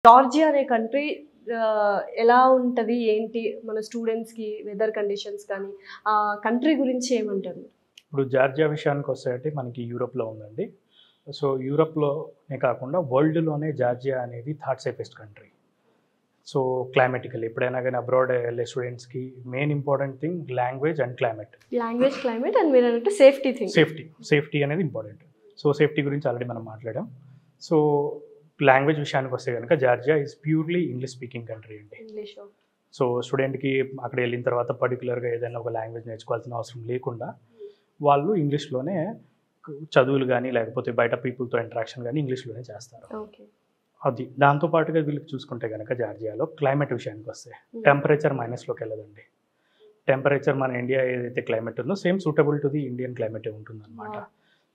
Georgia అనే country ఎలా ఉంటది? ఏంటి? మన స్టూడెంట్స్‌కి వెదర్ కండిషన్స్ కానీ, ఆ కంట్రీ గురించి ఏమంటారు? ఇప్పుడు జార్జియా విషయానికొస్తే మనకి యూరోప్‌లో ఉందండి. సో, యూరోప్‌లోనే కాకుండా వరల్డ్‌లోనే జార్జియా అనేది థర్డ్ సేఫెస్ట్ కంట్రీ. సో, క్లైమాటికల్లీ ఎప్పుడైనా గాని అబ్రాడ్ ఎళ్ళే స్టూడెంట్స్‌కి main important thing language and climate. Language, climate and మీరన్నట్టు సేఫ్టీ థింగ్. సేఫ్టీ అనేది ఇంపార్టెంట్. సో, సేఫ్టీ గురించి ఆల్రెడీ మనం మాట్లాడాం. సో, లాంగ్వేజ్ విషయానికొస్తే గనుక Georgia is purely English speaking country అండి. ఇంగ్లీష్. సో, స్టూడెంట్‌కి అక్కడ వెళ్ళిన తర్వాత పర్టిక్యులర్‌గా ఏదైనా ఒక లాంగ్వేజ్ నేర్చుకోవాల్సిన అవసరం లేకుండా వాళ్ళు ఇంగ్లీష్‌లోనే చదువులు గానీ, లేకపోతే బయట పీపుల్‌తో ఇంటరాక్షన్ గానీ ఇంగ్లీష్‌లోనే చేస్తారు. ఓకే. అది. దాంతో పాటుగా వీళ్ళకి చూసుకుంటే గనక జార్జియాలో క్లైమేట్ విషయానికొస్తే టెంపరేచర్ మైనస్‌లోకి వెళ్ళదండి. టెంపరేచర్ మన ఇండియా ఏదైతే క్లైమేట్ ఉందో same suitable to the Indian క్లైమేటే ఉంటుందన్నమాట.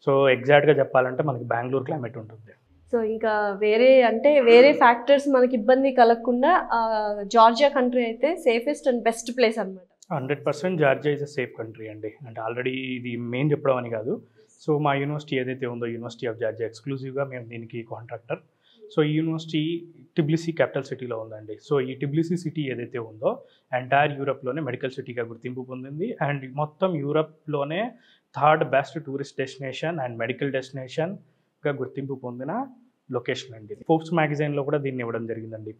సో, ఎగ్జాక్ట్‌గా చెప్పాలంటే మనకి బెంగుళూరు క్లైమేట్ ఉంటుంది. సో, ఇంకా వేరే ఫ్యాక్టర్స్ మనకి ఇబ్బంది కలగకుండా జార్జియా కంట్రీ అయితే సేఫెస్ట్ అండ్ బెస్ట్ ప్లేస్ అన్నమాట. 100% Georgia is a safe country అండి. అంటే ఆల్రెడీ ఇది మెయిన్ చెప్పడం అని కాదు. సో, మా యూనివర్సిటీ ఏదైతే ఉందో యూనివర్సిటీ ఆఫ్ జార్జియా ఎక్స్‌క్లూజివ్‌గా మేము దీనికి కాంట్రాక్టర్. సో, ఈ యూనివర్సిటీ టిబ్లిసీ క్యాపిటల్ సిటీలో ఉందండి. సో, ఈ టిబ్లిసీ సిటీ ఏదైతే ఉందో ఎంటైర్ యూరప్‌లోనే మెడికల్ సిటీగా గుర్తింపు పొందింది. అండ్ మొత్తం యూరప్‌లోనే third best tourist destination and medical డెస్టినేషన్‌గా గుర్తింపు పొందిన లొకేషన్ అండి. ఫోర్బ్స్ మ్యాగజైన్‌లో కూడా దీన్ని ఇవ్వడం జరిగిందండి.